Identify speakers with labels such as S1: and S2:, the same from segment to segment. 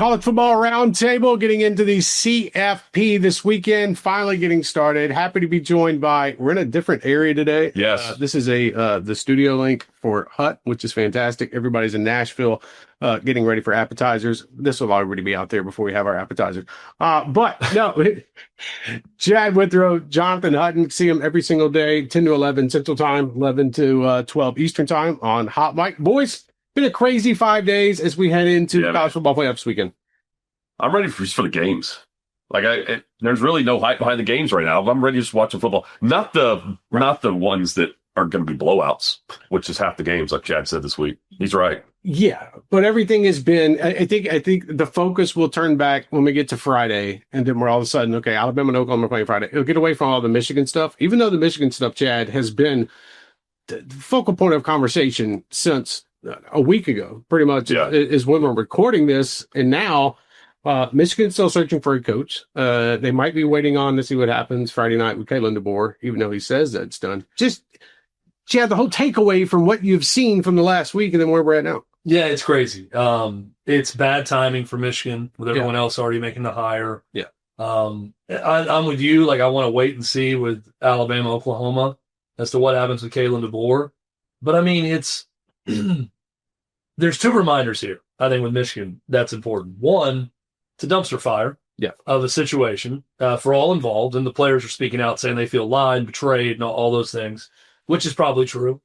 S1: College Football Roundtable, getting into the CFP this weekend, finally getting started. Happy to be joined by, we're in a different area today.
S2: Yes.
S1: This is the studio link for Hut, which is fantastic. Everybody's in Nashville getting ready for appetizers. This will already be out there before we have our appetizers. But no, Chad Withrow, Jonathan Hutton, see them every single day, 10 to 11 Central Time, 11 to 12 Eastern Time on Hot Mic. Boys, been a crazy 5 days as we head into college football playoffs weekend.
S2: I'm ready for the games. Like there's really no hype behind the games right now. I'm ready to just watch the football. Not the ones that are going to be blowouts, which is half the games, like Chad said this week. He's right.
S1: Yeah, but everything has been. I think the focus will turn back when we get to Friday, and then we're all of a sudden, okay, Alabama and Oklahoma are playing Friday. It'll get away from all the Michigan stuff, even though the Michigan stuff, Chad, has been the focal point of conversation since a week ago, pretty much, is when we're recording this. And now Michigan's still searching for a coach. They might be waiting on to see what happens Friday night with Kalen DeBoer, even though he says that's done. Just, Chad, the whole takeaway from what you've seen from the last week and then where we're at now.
S3: Yeah, it's crazy. It's bad timing for Michigan with everyone else already making the hire.
S1: Yeah.
S3: I'm with you. Like, I want to wait and see with Alabama, Oklahoma as to what happens with Kalen DeBoer. But I mean, there's two reminders here, I think, with Michigan that's important. One, it's a dumpster fire of a situation for all involved, and the players are speaking out saying they feel lied, betrayed, and all those things, which is probably true.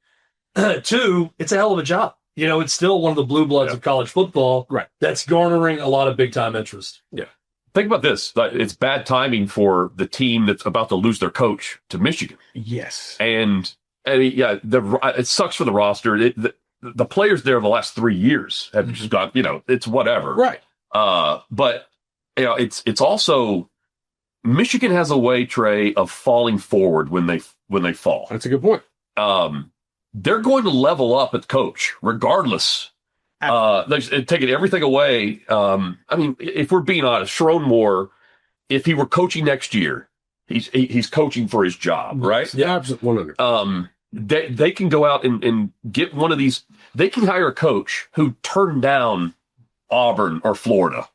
S3: Two, it's a hell of a job. You know, it's still one of the blue bloods of college football that's garnering a lot of big-time interest.
S2: Yeah. Think about this. It's bad timing for the team that's about to lose their coach to Michigan.
S1: Yes.
S2: And it sucks for the roster. The players there the last 3 years have just got, it's whatever.
S1: Right.
S2: But, it's also Michigan has a way, Trey, of falling forward when they fall.
S1: That's a good point.
S2: They're going to level up at coach regardless. They're taking everything away. I mean, if we're being honest, Sharon Moore, if he were coaching next year, he's coaching for his job, right?
S1: Yeah, absolutely. 100.
S2: They can go out and get one of these. They can hire a coach who turned down Auburn or Florida,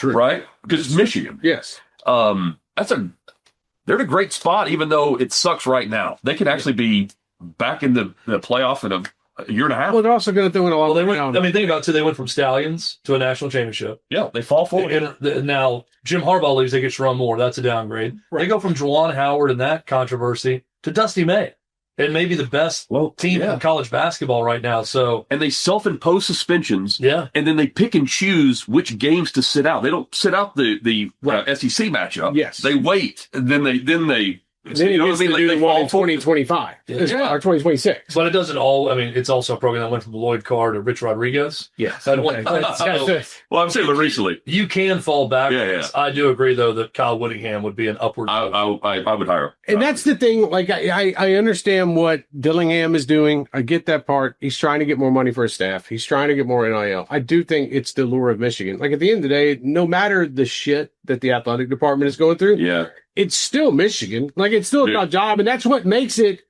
S2: right? Because it's Michigan.
S1: Yes.
S2: They're in a great spot, even though it sucks right now. They could actually be back in the playoff in a year and a half.
S1: Well, they're also going to throw in a lot.
S3: Think about it, too. They went from Stallions to a national championship.
S2: Yeah, they fall forward.
S3: And now Jim Harbaugh leaves, they get Sharon Moore. That's a downgrade. Right. They go from Juwan Howard and that controversy to Dusty May. And maybe the best team in college basketball right now.
S2: And they self-impose suspensions.
S3: Yeah.
S2: And then they pick and choose which games to sit out. They don't sit out the SEC matchup.
S1: Yes.
S2: They wait. And then they
S1: you know what I mean? Like they fall in 2025 or 2026.
S3: But it doesn't it's also a program that went from Lloyd Carr to Rich Rodriguez.
S1: Yes.
S2: Well, I'm saying recently.
S3: You can fall backwards.
S2: Yeah.
S3: I do agree, though, that Kyle Whittingham would be an upward.
S2: I would hire him.
S1: And that's the thing. Like, I understand what Dillingham is doing. I get that part. He's trying to get more money for his staff. He's trying to get more NIL. I do think it's the lure of Michigan. Like, at the end of the day, no matter the shit that the athletic department is going through, it's still Michigan. Like, it's still a tough job. And that's what makes it,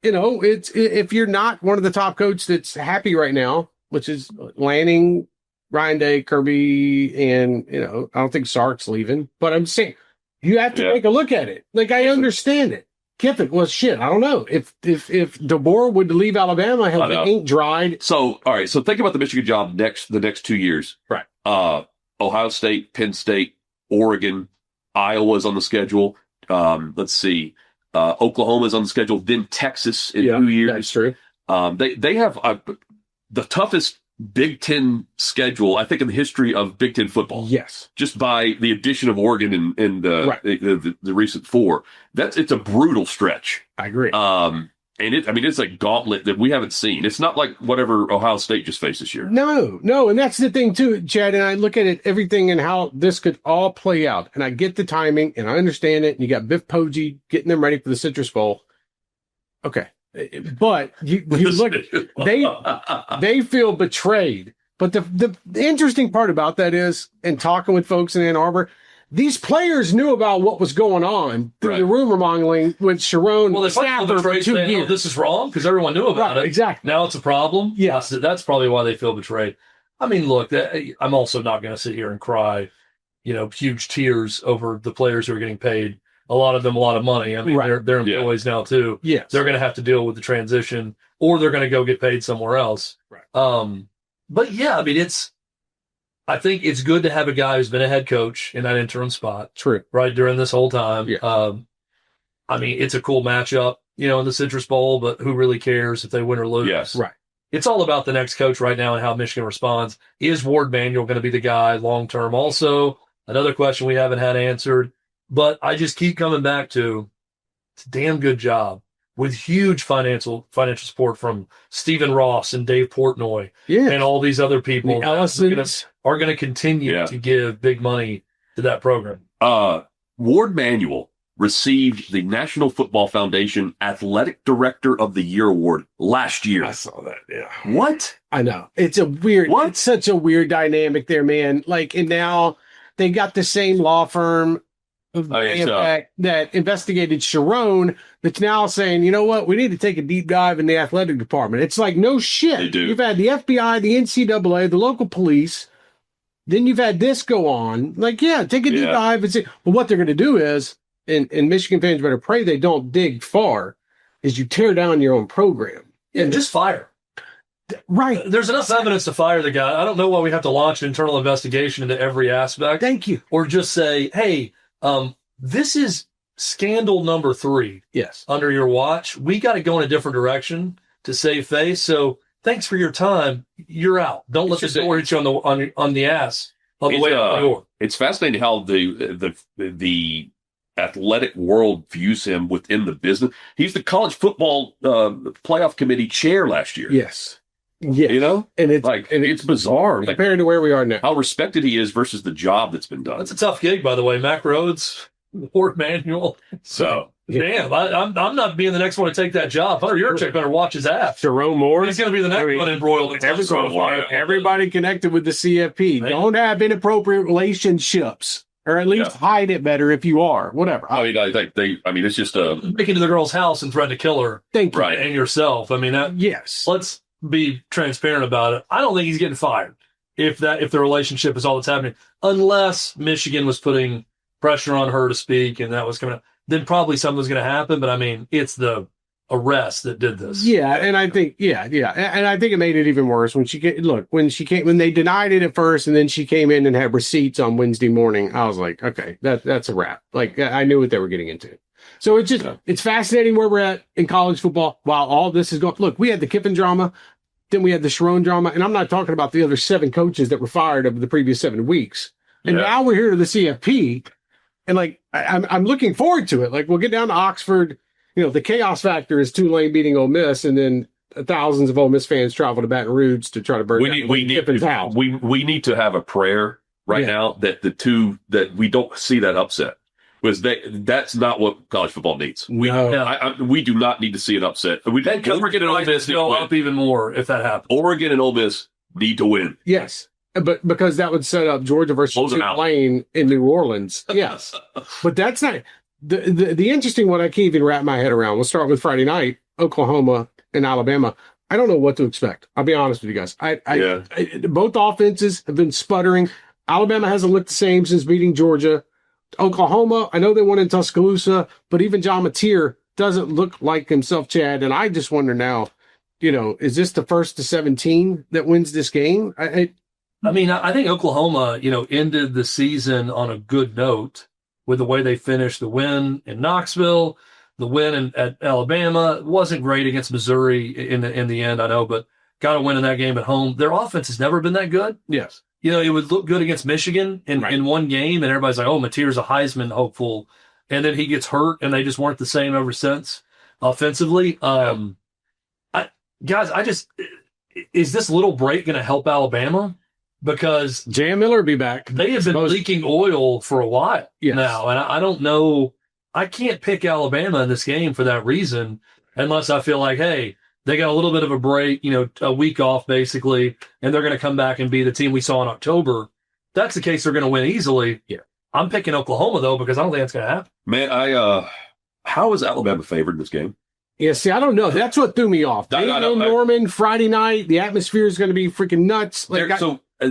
S1: it's if you're not one of the top coaches that's happy right now, which is Lanning, Ryan Day, Kirby, and, I don't think Sark's leaving. But I'm saying you have to take a look at it. Like, I understand it. Kiffin, well, shit, I don't know. If DeBoer would leave Alabama, hell, the ink dried.
S2: So, all right. So think about the Michigan job the next 2 years.
S1: Right.
S2: Ohio State, Penn State, Oregon, Iowa's on the schedule. Let's see. Oklahoma's on the schedule. Then Texas in 2 years.
S1: That's true.
S2: They have the toughest Big Ten schedule, I think, in the history of Big Ten football.
S1: Yes. Just
S2: by the addition of Oregon and the recent four. It's a brutal stretch.
S1: I agree.
S2: And it's a gauntlet that we haven't seen. It's not like whatever Ohio State just faced this year.
S1: No. And that's the thing too, Chad. And I look at it, everything and how this could all play out. And I get the timing and I understand it. And you got Biff Poggi getting them ready for the Citrus Bowl. Okay. But you look, they feel betrayed. But the interesting part about that is, and talking with folks in Ann Arbor, these players knew about what was going on through the rumor mongering with Sharon.
S3: Well, they felt betrayed saying, "Oh, this is wrong," because everyone knew about it.
S1: Exactly.
S3: Now it's a problem.
S1: Yes,
S3: that's probably why they feel betrayed. I mean, look, I'm also not going to sit here and cry, huge tears over the players who are getting paid. A lot of them a lot of money. I mean, they're employees now too.
S1: Yes.
S3: They're going to have to deal with the transition, or they're going to go get paid somewhere else.
S1: Right.
S3: But yeah, I mean, I think it's good to have a guy who's been a head coach in that interim spot.
S1: True.
S3: Right during this whole time.
S1: Yeah.
S3: I mean, it's a cool matchup, in the Citrus Bowl, but who really cares if they win or lose?
S2: Yes.
S1: Right.
S3: It's all about the next coach right now and how Michigan responds. Is Ward Manuel going to be the guy long term? Also, another question we haven't had answered, but I just keep coming back to it's a damn good job with huge financial support from Stephen Ross and Dave Portnoy and all these other people
S1: that
S3: are going to continue to give big money to that program.
S2: Ward Manuel received the National Football Foundation Athletic Director of the Year award last year.
S1: I saw that. Yeah.
S2: What?
S1: I know. It's it's such a weird dynamic there, man. And now they got the same law firm that investigated Sharon that's now saying, you know what, we need to take a deep dive in the athletic department. It's like, no shit.
S2: They do.
S1: You've had the FBI, the NCAA, the local police. Then you've had this go on. Take a deep dive and see. Well, what they're going to do is, and Michigan fans better pray they don't dig far, is you tear down your own program.
S3: And just fire.
S1: Right.
S3: There's enough evidence to fire the guy. I don't know why we have to launch an internal investigation into every aspect.
S1: Thank you.
S3: Or just say, hey, this is scandal number 3.
S1: Yes.
S3: Under your watch. We got to go in a different direction to save face. So thanks for your time. You're out. Don't let this door hit you on the ass on the way out the door.
S2: It's fascinating how the athletic world views him within the business. He's the college football playoff committee chair last year.
S1: Yes. Yeah.
S2: And it's bizarre
S1: compared to where we are now.
S2: How respected he is versus the job that's been done.
S3: That's a tough gig, by the way. Mac Rhodes, Ward Manuel.
S2: So
S3: damn, I'm not being the next one to take that job. Hunter Yurchek better watch his ass.
S1: Jerome Moore.
S3: He's going to be the next one embroiled.
S1: Everybody connected with the CFP. Man. Don't have inappropriate relationships, or at least hide it better if you are. Whatever.
S2: I mean, it's just a
S3: break into the girl's house and threaten to kill her.
S1: Thank you.
S3: Right, and yourself. I mean,
S1: yes.
S3: Let's be transparent about it. I don't think he's getting fired if the relationship is all that's happening, unless Michigan was putting pressure on her to speak and that was coming up. Then probably something was going to happen. But I mean, it's the arrest that did this.
S1: Yeah, and I think and I think it made it even worse when when they denied it at first, and then she came in and had receipts on Wednesday morning. I was like, okay, that's a wrap. I knew what they were getting into. So it's fascinating where we're at in college football while all this is going. Look, we had the Kiffin drama, then we had the Sharon drama, and I'm not talking about the other 7 coaches that were fired over the previous 7 weeks. And now we're here to the CFP, and I'm looking forward to it. We'll get down to Oxford. The chaos factor is Tulane beating Ole Miss, and then thousands of Ole Miss fans travel to Baton Rouge to try to burn Kiffin's house.
S2: We need to have a prayer now that we don't see that upset. Because that's not what college football needs. We do not need to see an upset. Oregon and Ole Miss
S3: go up even more if that happens.
S2: Oregon and Ole Miss need to win.
S1: Yes, but because that would set up Georgia versus Tulane in New Orleans. Yes, but that's not the interesting one. I can't even wrap my head around. We'll start with Friday night, Oklahoma and Alabama. I don't know what to expect. I'll be honest with you guys. Both offenses have been sputtering. Alabama hasn't looked the same since beating Georgia. Oklahoma, I know they won in Tuscaloosa, but even John Mateer doesn't look like himself, Chad. And I just wonder now, is this the first to 17 that wins this game?
S3: I think Oklahoma, ended the season on a good note with the way they finished. The win in Knoxville, the win at Alabama. It wasn't great against Missouri in the end, I know, but got a win in that game at home. Their offense has never been that good.
S1: Yes.
S3: It would look good against Michigan in one game, and everybody's like, oh, Mateer's a Heisman hopeful. And then he gets hurt, and they just weren't the same ever since offensively. Is this little break going to help Alabama? Because
S1: J.M. Miller will be back.
S3: They have been leaking oil for a while now, and I don't know. I can't pick Alabama in this game for that reason unless I feel like, hey, they got a little bit of a break, a week off basically, and they're going to come back and be the team we saw in October. If that's the case, they're going to win easily. Yeah. I'm picking Oklahoma, though, because I don't think that's going to happen.
S2: Man, how is Alabama favored in this game?
S1: Yeah, see, I don't know. That's what threw me off. Norman, Friday night, the atmosphere is going to be freaking nuts.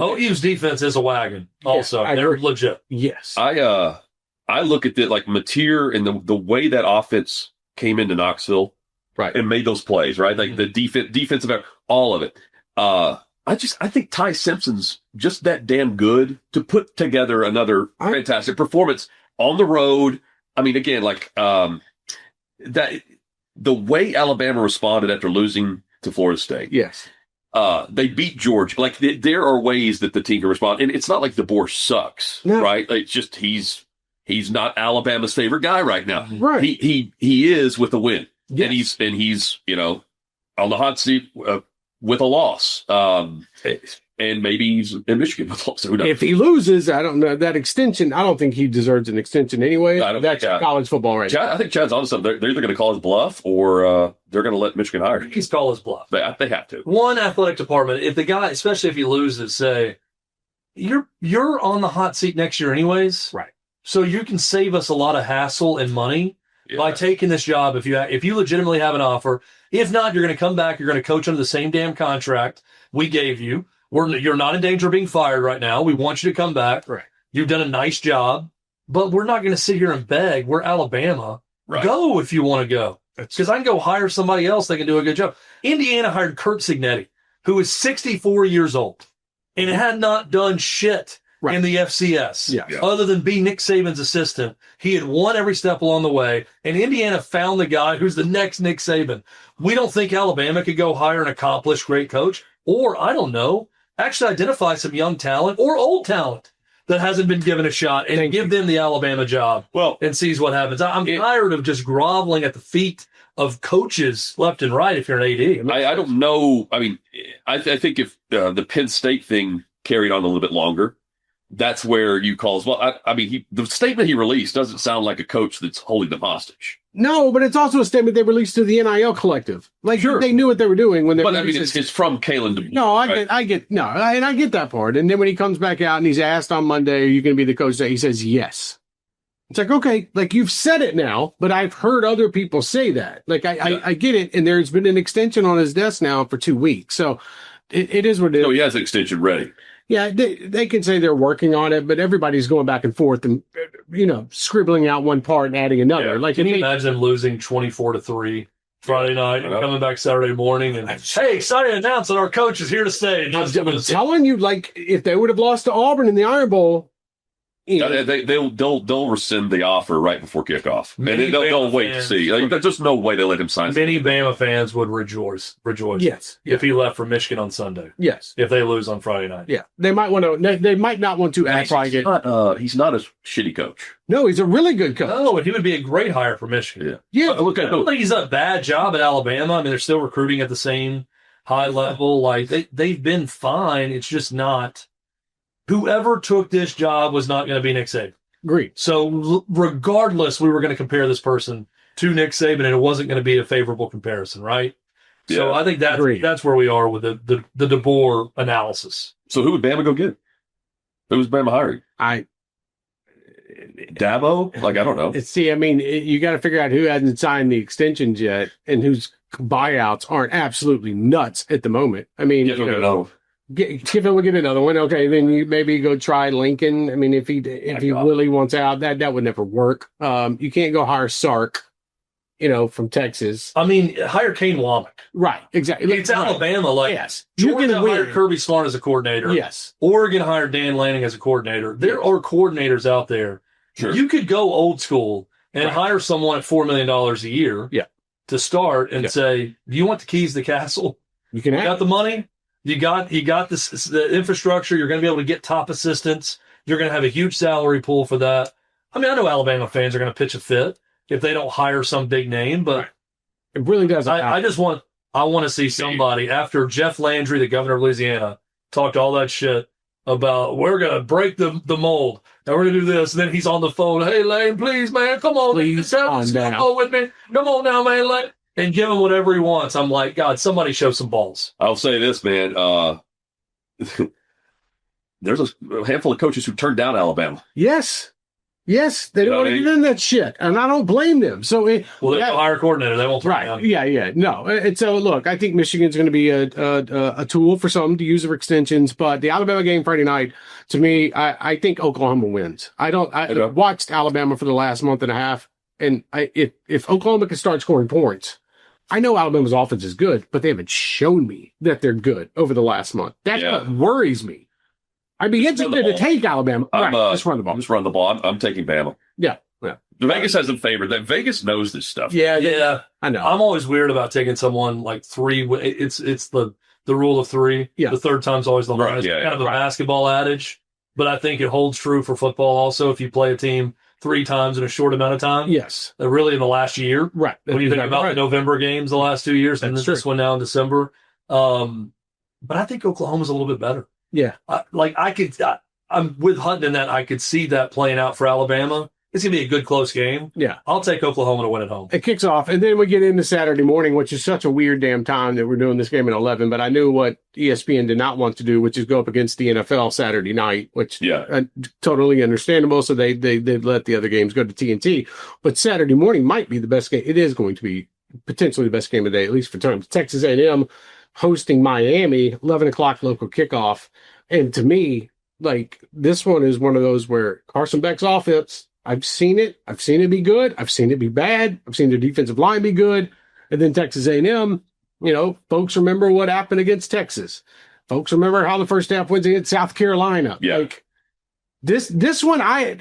S3: OU's defense is a wagon. Also,
S1: Yeah,
S3: they're legit.
S1: Yes.
S2: I look at it like Mateer and the way that offense came into Knoxville,
S1: right,
S2: and made those plays, right? Like the defensive, all of it. I think Ty Simpson's just that damn good to put together another fantastic performance on the road. I mean, again, like that the way Alabama responded after losing to Florida State.
S1: Yes.
S2: They beat Georgia. Like there are ways that the team can respond, and it's not like DeBoer sucks, right? It's just he's not Alabama's favorite guy right now.
S1: Right.
S2: He is with a win,
S1: yes.
S2: and he's on the hot seat with a loss. And maybe he's in Michigan with a loss.
S1: If he loses, I don't know that extension. I don't think he deserves an extension anyway. That's college football right now.
S2: I think Chad's on something. They're either going to call his bluff or they're going to let Michigan hire him.
S3: He's call his bluff.
S2: They have to.
S3: One athletic department, if the guy, especially if he loses, say, you're on the hot seat next year anyways.
S1: Right.
S3: So you can save us a lot of hassle and money by taking this job if you legitimately have an offer. If not, you're going to come back. You're going to coach under the same damn contract we gave you. You're not in danger of being fired right now. We want you to come back.
S1: Right.
S3: You've done a nice job, but we're not going to sit here and beg. We're Alabama. Right. Go if you want to go. Because I can go hire somebody else that can do a good job. Indiana hired Kurt Signetti, who is 64 years old and had not done shit in the FCS other than be Nick Saban's assistant. He had won every step along the way, and Indiana found the guy who's the next Nick Saban. We don't think Alabama could go hire an accomplished great coach, or I don't know, actually identify some young talent or old talent that hasn't been given a shot and give them the Alabama job and sees what happens. I'm tired of just groveling at the feet of coaches left and right if you're an AD.
S2: I don't know. I mean, I think if the Penn State thing carried on a little bit longer, that's where you call as well. I mean, the statement he released doesn't sound like a coach that's holding them hostage.
S1: No, but it's also a statement they released to the NIL collective. Like they knew what they were doing when they.
S2: But I mean, it's from Kalen DeBoer.
S1: No, I get that part. And then when he comes back out and he's asked on Monday, "Are you going to be the coach?" He says yes. It's like, okay, like you've said it now, but I've heard other people say that. Like I get it, and there's been an extension on his desk now for 2 weeks, so it is what it is.
S2: No, he has an extension ready.
S1: Yeah, they can say they're working on it, but everybody's going back and forth and, scribbling out one part and adding another.
S3: Yeah.
S1: Like,
S3: can you imagine them losing 24-3 Friday night and coming back Saturday morning and, hey, excited to announce that our coach is here to stay.
S1: I'm telling you, like, if they would have lost to Auburn in the Iron Bowl,
S2: they'll rescind the offer right before kickoff, and they'll wait to see. Like, there's just no way they let him sign.
S3: Many Bama fans would rejoice.
S1: Yes,
S3: if he left for Michigan on Sunday.
S1: Yes,
S3: if they lose on Friday night.
S1: Yeah, they might want to. They might not want to.
S2: He's not a shitty coach.
S1: No, he's a really good coach.
S3: No, but he would be a great hire for Michigan.
S1: Yeah.
S3: I don't think he's done a bad job at Alabama. I mean, they're still recruiting at the same high level. Like they've been fine. It's just not. Whoever took this job was not going to be Nick Saban.
S1: Agreed.
S3: So regardless, we were going to compare this person to Nick Saban, and it wasn't going to be a favorable comparison, right? Yeah. So I think that's where we are with the DeBoer analysis.
S2: So who would Bama go get? Who was Bama hiring? Dabo? Like, I don't know.
S1: You got to figure out who hasn't signed the extensions yet and whose buyouts aren't absolutely nuts at the moment. I mean, Kiffin will get another one. Okay, then you maybe go try Lincoln. I mean, if he really wants out, that would never work. You can't go hire Sark, from Texas.
S3: I mean, hire Kane Womack.
S1: Right, exactly.
S3: It's Alabama. Like,
S1: yes,
S3: Georgia hired Kirby Smart as a coordinator.
S1: Yes,
S3: Oregon hired Dan Lanning as a coordinator. There are coordinators out there. Sure. You could go old school and hire someone at $4 million a year. To start and say, "Do you want the keys to the castle?
S1: You
S3: got the money." You got the infrastructure. You're going to be able to get top assistants. You're going to have a huge salary pool for that. I mean, I know Alabama fans are going to pitch a fit if they don't hire some big name, but
S1: it really doesn't.
S3: I want to see somebody after Jeff Landry, the governor of Louisiana, talked all that shit about we're going to break the mold and we're going to do this. And then he's on the phone. Hey, Lane, please, man, come on.
S1: Please, come
S3: with me. Come on now, man, Lane. And give him whatever he wants. I'm like, God, somebody show some balls.
S2: I'll say this, man. There's a handful of coaches who turned down Alabama.
S1: Yes. Yes, they don't want to get in that shit, and I don't blame them. So,
S3: they don't hire a coordinator. They won't.
S1: Right? Yeah. No. And so, look, I think Michigan's going to be a tool for some to use for extensions. But the Alabama game Friday night, to me, I think Oklahoma wins. I watched Alabama for the last month and a half, and if Oklahoma can start scoring points, I know Alabama's offense is good, but they haven't shown me that they're good over the last month. That's what worries me. I'd be interested to take Alabama. Just run the ball.
S2: Just run the ball. I'm taking Bama.
S1: Yeah.
S2: Vegas has them favored. That Vegas knows this stuff.
S3: Yeah.
S1: I know.
S3: I'm always weird about taking someone like 3. It's the rule of 3. Yeah. The third time's always the hardest. Kind of a basketball adage, but I think it holds true for football also. If you play a team 3 times in a short amount of time.
S1: Yes.
S3: Really in the last year.
S1: Right.
S3: When you think about the November games the last 2 years, and this one now in December. But I think Oklahoma's a little bit better.
S1: Yeah.
S3: I'm with Hunt in that I could see that playing out for Alabama. It's going to be a good, close game.
S1: Yeah.
S3: I'll take Oklahoma to win at home.
S1: It kicks off, and then we get into Saturday morning, which is such a weird damn time that we're doing this game at 11, but I knew what ESPN did not want to do, which is go up against the NFL Saturday night, which totally understandable, so they let the other games go to TNT. But Saturday morning might be the best game. It is going to be potentially the best game of the day, at least for terms. Texas A&M hosting Miami, 11 o'clock local kickoff. And to me, like, this one is one of those where Carson Beck's offense, I've seen it. I've seen it be good. I've seen it be bad. I've seen their defensive line be good. And then Texas A&M, folks remember what happened against Texas. Folks remember how the first half wins against South Carolina.
S2: Yeah.
S1: Like, this one, I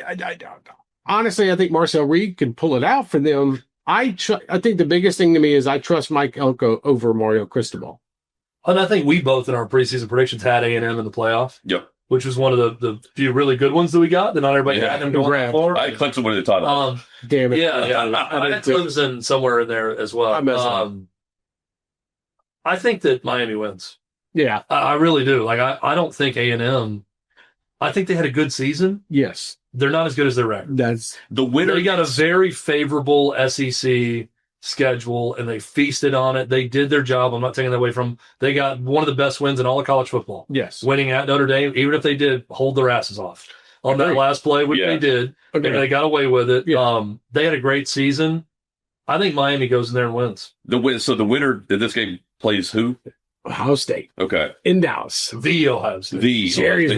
S1: honestly, I think Marcel Reed can pull it out for them. I think the biggest thing to me is I trust Mike Elko over Mario Cristobal.
S3: And I think we both in our preseason predictions had A&M in the playoff.
S2: Yep.
S3: Which was one of the few really good ones that we got that not everybody had them going for.
S2: I clipped someone in the title.
S1: Damn it.
S3: Yeah. I had Clemson somewhere in there as well. I think that Miami wins.
S1: Yeah.
S3: I really do. Like, I don't think A&M, I think they had a good season.
S1: Yes.
S3: They're not as good as their record.
S1: That's
S2: the winner.
S3: They got a very favorable SEC schedule, and they feasted on it. They did their job. I'm not taking that away from them. They got one of the best wins in all of college football.
S1: Yes.
S3: Winning at Notre Dame, even if they did hold their asses off on that last play, which they did. Okay. And they got away with it. Yeah. They had a great season. I think Miami goes in there and wins.
S2: So the winner in this game plays who?
S1: Ohio State.
S2: Okay.
S1: In Dallas.
S3: The Ohio State.
S1: Jerry's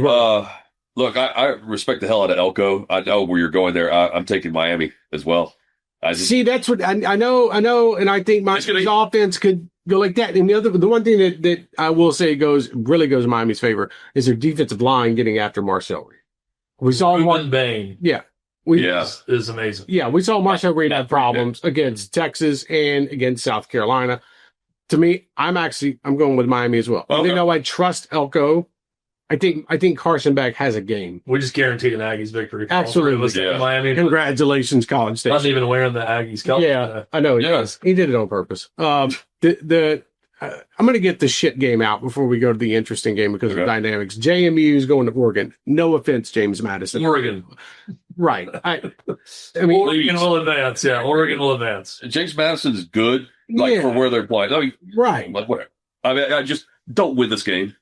S2: look, I respect the hell out of Elko. I know where you're going there. I'm taking Miami as well.
S1: See, that's what I know, and I think Miami's offense could go like that. And the one thing that I will say really goes in Miami's favor is their defensive line getting after Marcel Reed. We saw
S3: Ruben Bain.
S1: Yeah.
S3: Is amazing.
S1: Yeah, we saw Marcel Reed have problems against Texas and against South Carolina. To me, I'm going with Miami as well. Okay. I trust Elko. I think Carson Beck has a game.
S3: We just guaranteed an Aggies victory.
S1: Absolutely.
S3: Yeah. Miami.
S1: Congratulations, College Station.
S3: Not even wearing the Aggies colors.
S1: Yeah, I know. Yes. He did it on purpose. I'm going to get the shit game out before we go to the interesting game because of dynamics. JMU is going to Oregon. No offense, James Madison.
S3: Oregon.
S1: Right. I mean,
S3: Oregon will advance. Yeah, Oregon will advance.
S2: James Madison's good, for where they're playing. I mean,
S1: right.
S2: Like, whatever. I mean, I just don't win this game.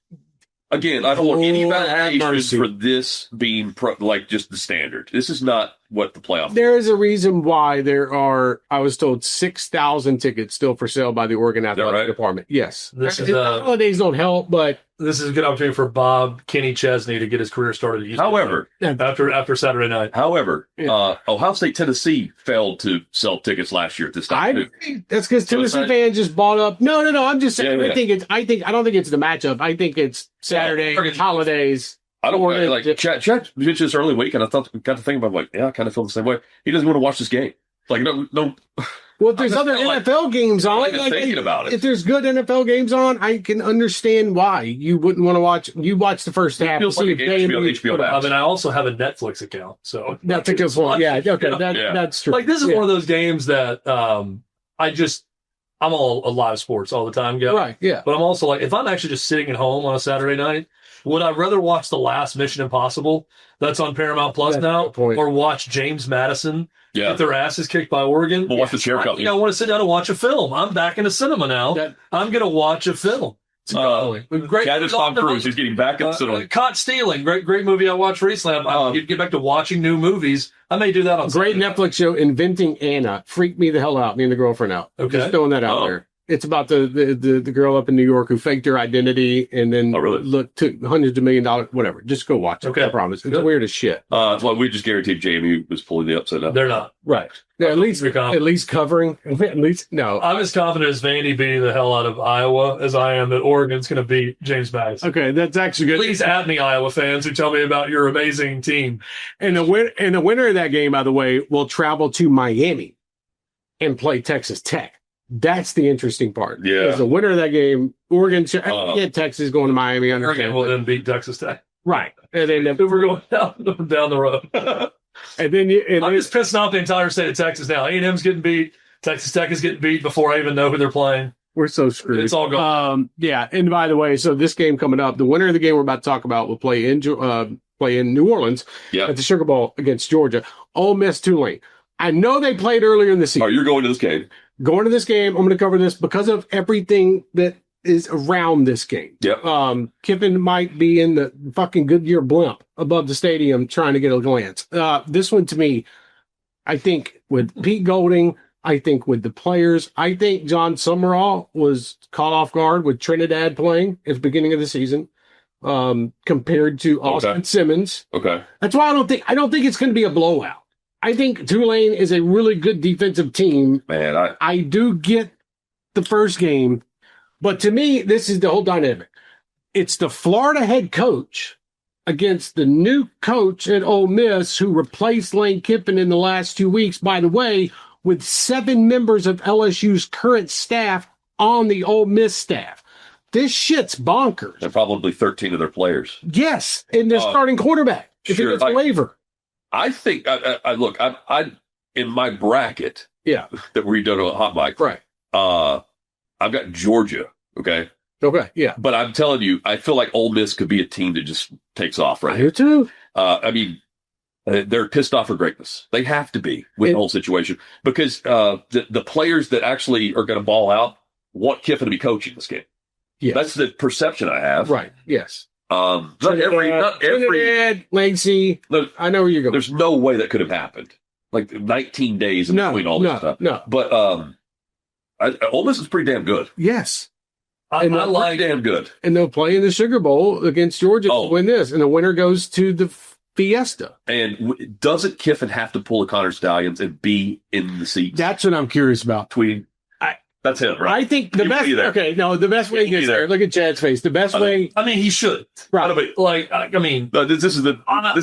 S2: Again, I don't want any validations for this being just the standard. This is not what the playoff.
S1: There is a reason why there are, I was told, 6,000 tickets still for sale by the Oregon Athletic Department. Yes. Holidays don't help, but
S3: this is a good opportunity for Bob Kenny Chesney to get his career started.
S2: However,
S3: after Saturday night.
S2: However, Ohio State, Tennessee failed to sell tickets last year at this time.
S1: That's because Tennessee fans just bought up. No. I'm just saying. I don't think it's the matchup. I think it's Saturday holidays.
S2: I don't want to Chet mentioned this early week, and I got to think about I kind of feel the same way. He doesn't want to watch this game. No.
S1: Well, if there's other NFL games on,
S2: thinking about it.
S1: If there's good NFL games on, I can understand why you wouldn't want to watch. You watch the first half.
S2: Feels like HBO Max.
S3: I mean, I also have a Netflix account, so
S1: that's a good point. Yeah, okay, that's true.
S3: Like, this is one of those games that I'm all a live sports all the time, guy.
S1: Right. Yeah.
S3: But I'm also like, if I'm actually just sitting at home on a Saturday night, would I rather watch the last Mission Impossible that's on Paramount Plus now, or watch James Madison get their asses kicked by Oregon?
S2: We'll watch the chair company.
S3: I want to sit down and watch a film. I'm back in the cinema now. I'm going to watch a film. Great.
S2: Cat is Tom Cruise. He's getting back up.
S3: Caught Stealing. Great movie I watched recently. You'd get back to watching new movies. I may do that on
S1: great
S3: Saturday.
S1: Netflix show, Inventing Anna. Freaked me the hell out, me and the girlfriend out.
S3: Okay.
S1: Just throwing that out there. It's about the girl up in New York who faked her identity and then took hundreds of $1 million, whatever. Just go watch it.
S3: Okay.
S1: I promise. It's weird as shit.
S2: Well, we just guaranteed JMU was pulling the upset up.
S3: They're not.
S1: Right. Yeah, at least covering. At least, no.
S3: I'm as confident as Vandy beating the hell out of Iowa as I am that Oregon's going to beat James Madison.
S1: Okay, that's actually good.
S3: Please add me, Iowa fans, who tell me about your amazing team.
S1: And the winner of that game, by the way, will travel to Miami and play Texas Tech. That's the interesting part.
S2: Yeah.
S1: The winner of that game, Oregon, Texas going to Miami.
S3: Oregon will then beat Texas Tech.
S1: Right. And then
S3: we're going down the road. I'm just pissing off the entire state of Texas now. A&M's getting beat. Texas Tech is getting beat before I even know who they're playing.
S1: We're so screwed.
S3: It's all gone.
S1: Yeah. And by the way, so this game coming up, the winner of the game we're about to talk about will play in New Orleans at the Sugar Bowl against Georgia. Ole Miss, Tulane. I know they played earlier in the season.
S2: Oh, you're going to this game.
S1: Going to this game, I'm going to cover this because of everything that is around this game.
S2: Yep.
S1: Kiffin might be in the fucking Goodyear blimp above the stadium trying to get a glance. This one, to me, I think with Pete Golding, I think with the players, I think John Summerall was caught off guard with Trinidad playing at the beginning of the season compared to Austin Simmons.
S2: Okay.
S1: That's why I don't think it's going to be a blowout. I think Tulane is a really good defensive team.
S2: Man,
S1: I do get the first game, but to me, this is the whole dynamic. It's the Florida head coach against the new coach at Ole Miss who replaced Lane Kiffin in the last 2 weeks, by the way, with 7 members of LSU's current staff on the Ole Miss staff. This shit's bonkers.
S2: And probably 13 of their players.
S1: Yes, and their starting quarterback, if it gets a waiver.
S2: I think I in my bracket that we done a hot mic.
S1: Right.
S2: I've got Georgia. Okay.
S1: Yeah.
S2: But I'm telling you, I feel like Ole Miss could be a team that just takes off right
S1: here too.
S2: I mean, they're pissed off for greatness. They have to be with the whole situation because the players that actually are going to ball out want Kiffin to be coaching this game.
S1: Yes.
S2: That's the perception I have.
S1: Right. Yes.
S2: Not every
S1: Langsy. I know where you're going.
S2: There's no way that could have happened. Like 19 days in between all this stuff.
S1: No.
S2: But Ole Miss is pretty damn good.
S1: Yes.
S2: I like damn good.
S1: And they'll play in the Sugar Bowl against Georgia to win this. And the winner goes to the Fiesta.
S2: And doesn't Kiffin have to pull a Connor Stallions and be in the seats?
S1: That's what I'm curious about.
S2: Tweeting. That's it, right?
S1: I think the best. Okay, no, the best way he gets there. Look at Chad's face. The best way.
S3: I mean, he should.
S1: Right.
S2: This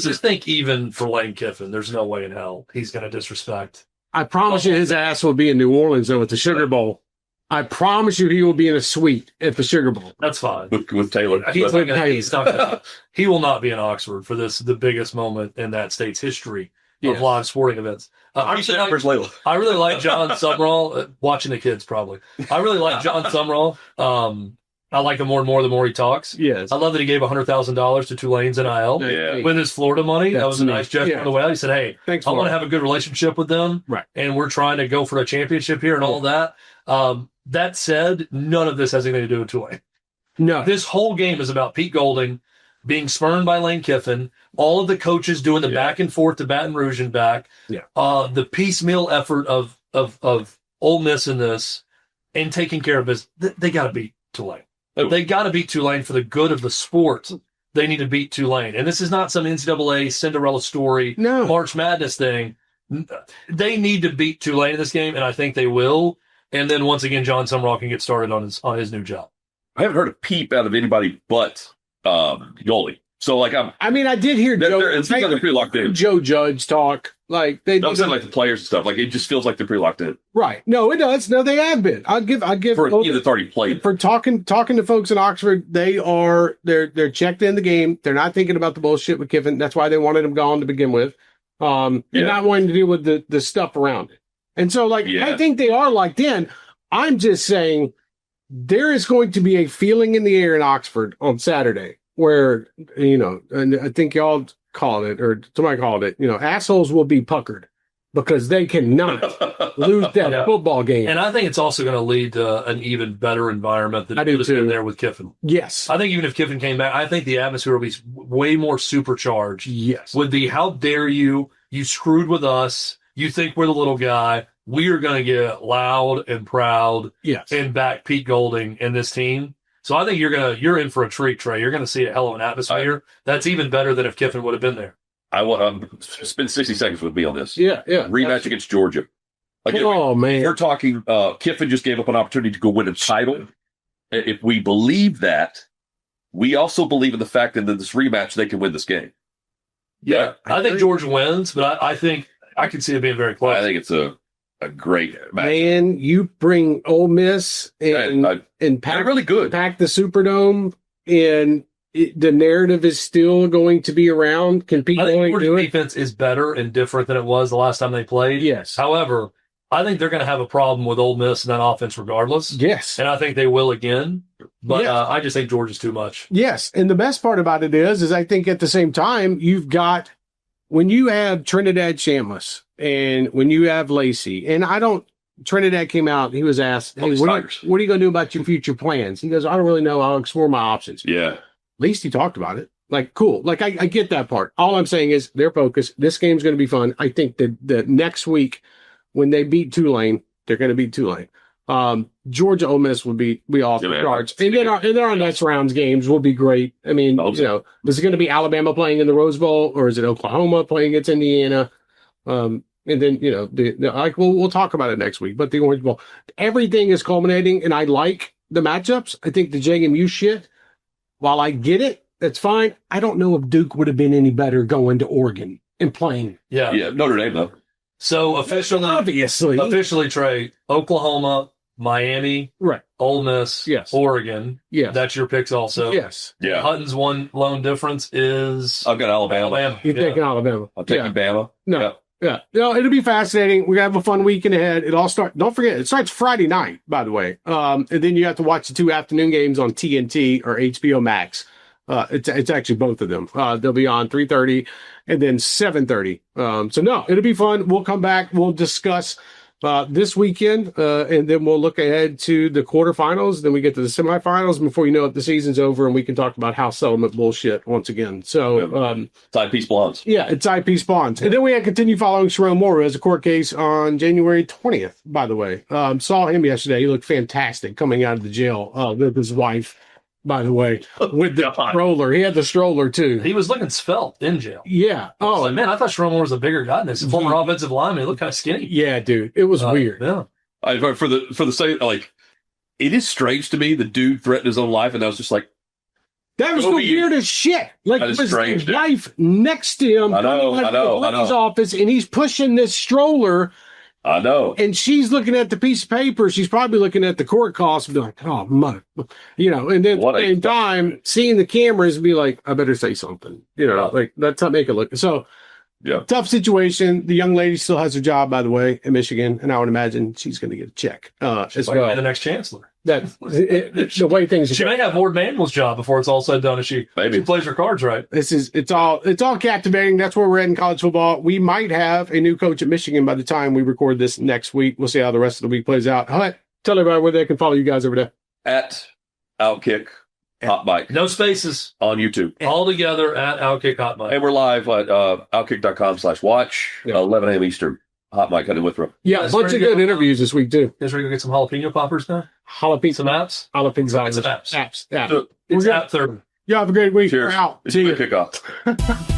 S2: is
S3: think even for Lane Kiffin, there's no way in hell he's going to disrespect.
S1: I promise you, his ass will be in New Orleans though at the Sugar Bowl. I promise you, he will be in a suite at the Sugar Bowl.
S3: That's fine
S2: with Taylor.
S3: He will not be in Oxford for the biggest moment in that state's history of live sporting events. I really like John Summerall. Watching the kids, probably. I really like John Summerall. I like him more and more the more he talks.
S1: Yes.
S3: I love that he gave $100,000 to Tulane's NIL with his Florida money. That was a nice gesture on the way out. He said, hey,
S1: thanks,
S3: I want to have a good relationship with them.
S1: Right.
S3: And we're trying to go for a championship here and all that. That said, none of this has anything to do with Tulane.
S1: No.
S3: This whole game is about Pete Golding being spurned by Lane Kiffin, all of the coaches doing the back and forth to Baton Rouge and back, the piecemeal effort of Ole Miss in this, and taking care of business. They got to beat Tulane. They got to beat Tulane for the good of the sport. They need to beat Tulane. And this is not some NCAA Cinderella story, March Madness thing. They need to beat Tulane in this game, and I think they will. And then once again, John Summerall can get started on his new job.
S2: I haven't heard a peep out of anybody but Yoli. So
S1: I did hear
S2: they're pretty locked in.
S1: Joe Judge talk. Like they
S2: I'm saying like the players and stuff. Like it just feels like they're pretty locked in.
S1: Right. No, it does. No, they have been. I'll give
S2: for a team that's already played.
S1: For talking to folks in Oxford, they're checked in the game. They're not thinking about the bullshit with Kiffin. That's why they wanted him gone to begin with. They're not wanting to deal with the stuff around it. And so I think they are locked in. I'm just saying there is going to be a feeling in the air in Oxford on Saturday where, and I think y'all called it, or somebody called it, assholes will be puckered because they cannot lose that football game.
S3: And I think it's also going to lead to an even better environment than would have been there with Kiffin.
S1: Yes.
S3: I think even if Kiffin came back, I think the atmosphere will be way more supercharged.
S1: Yes.
S3: Would be, how dare you? You screwed with us. You think we're the little guy. We are going to get loud and proud and back Pete Golding and this team. So I think you're in for a treat, Trey. You're going to see a hell of an atmosphere. That's even better than if Kiffin would have been there.
S2: I want to spend 60 seconds with me on this.
S1: Yeah.
S2: Rematch against Georgia.
S1: Man.
S2: You're talking, Kiffin just gave up an opportunity to go win a title. If we believe that, we also believe in the fact that in this rematch, they can win this game.
S3: Yeah. I think Georgia wins, but I think I can see it being very close.
S2: I think it's a great match.
S1: Man, you bring Ole Miss and pack,
S2: really good.
S1: Pack the Superdome, and the narrative is still going to be around. Can Pete Golding do it?
S3: Defense is better and different than it was the last time they played.
S1: Yes.
S3: However, I think they're going to have a problem with Ole Miss and that offense regardless.
S1: Yes.
S3: And I think they will again. But I just think Georgia's too much.
S1: Yes. And the best part about it is I think at the same time, you've got, when you have Trinidad Chambliss and when you have Lacey, and Trinidad came out, he was asked, hey, what are you going to do about your future plans? He goes, I don't really know. I'll explore my options.
S2: Yeah.
S1: At least he talked about it. Like, cool. Like, I get that part. All I'm saying is their focus. This game's going to be fun. I think that the next week, when they beat Tulane, they're going to beat Tulane. Georgia, Ole Miss will be off the charts. And then our next round's games will be great. I mean, is it going to be Alabama playing in the Rose Bowl, or is it Oklahoma playing against Indiana? And then, we'll talk about it next week. But the Orange Bowl, everything is culminating, and I like the matchups. I think the JMU shit, while I get it, that's fine. I don't know if Duke would have been any better going to Oregon and playing.
S2: Yeah, Notre Dame, though.
S3: So officially, Trey, Oklahoma, Miami,
S1: right,
S3: Ole Miss, Oregon.
S1: Yeah.
S3: That's your picks also.
S1: Yes.
S2: Yeah.
S3: Hutton's one lone difference is
S2: I've got Alabama.
S1: You're taking Alabama.
S2: I'm taking Bama.
S1: No. Yeah. It'll be fascinating. We're going to have a fun weekend ahead. Don't forget, it starts Friday night, by the way. And then you have to watch the 2 afternoon games on TNT or HBO Max. It's actually both of them. They'll be on 3:30 and then 7:30. So no, it'll be fun. We'll come back. We'll discuss this weekend, and then we'll look ahead to the quarterfinals. Then we get to the semifinals. Before you know it, the season's over, and we can talk about house settlement bullshit once again. So
S2: Side piece bonds.
S1: Yeah, it's IP Spawns. And then we continue following Sharon Moore as a court case on January 20th, by the way. Saw him yesterday. He looked fantastic coming out of the jail with his wife. By the way, with the stroller. He had the stroller, too.
S3: He was looking svelte in jail.
S1: Yeah.
S3: Oh, man, I thought Sharon Moore was a bigger guy than this. Former offensive lineman. He looked kind of skinny.
S1: Yeah, dude. It was weird.
S3: Yeah.
S2: For the sake, it is strange to me the dude threatened his own life, and I was just like,
S1: that was the weirdest shit. Like, it was his wife next to him.
S2: I know.
S1: His office, and he's pushing this stroller.
S2: I know.
S1: And she's looking at the piece of paper. She's probably looking at the court costs and be like, oh, mother. And then at the same time, seeing the cameras and be like, I better say something. That's not make it look. So, tough situation. The young lady still has her job, by the way, in Michigan. And I would imagine she's going to get a check as well.
S3: The next chancellor.
S1: The way things
S3: she may have Lord Manuel's job before it's all said and done if she plays her cards right.
S1: It's all captivating. That's where we're at in college football. We might have a new coach at Michigan by the time we record this next week. We'll see how the rest of the week plays out. All right, tell everybody where they can follow you guys over there.
S2: At Outkick Hot Mic.
S3: No spaces.
S2: On YouTube.
S3: All together at Outkick Hot Mic.
S2: And we're live at outkick.com/watch, 11 a.m. Eastern. Hot Mic Cutting with Room.
S1: Yeah, a bunch of good interviews this week, too.
S3: Guys ready to go get some jalapeno poppers now? Some apps?
S1: Apps.
S3: It's app 30.
S1: You have a great week.
S2: Cheers.
S1: We're out.
S2: It's
S1: See you.
S2: Kickoff.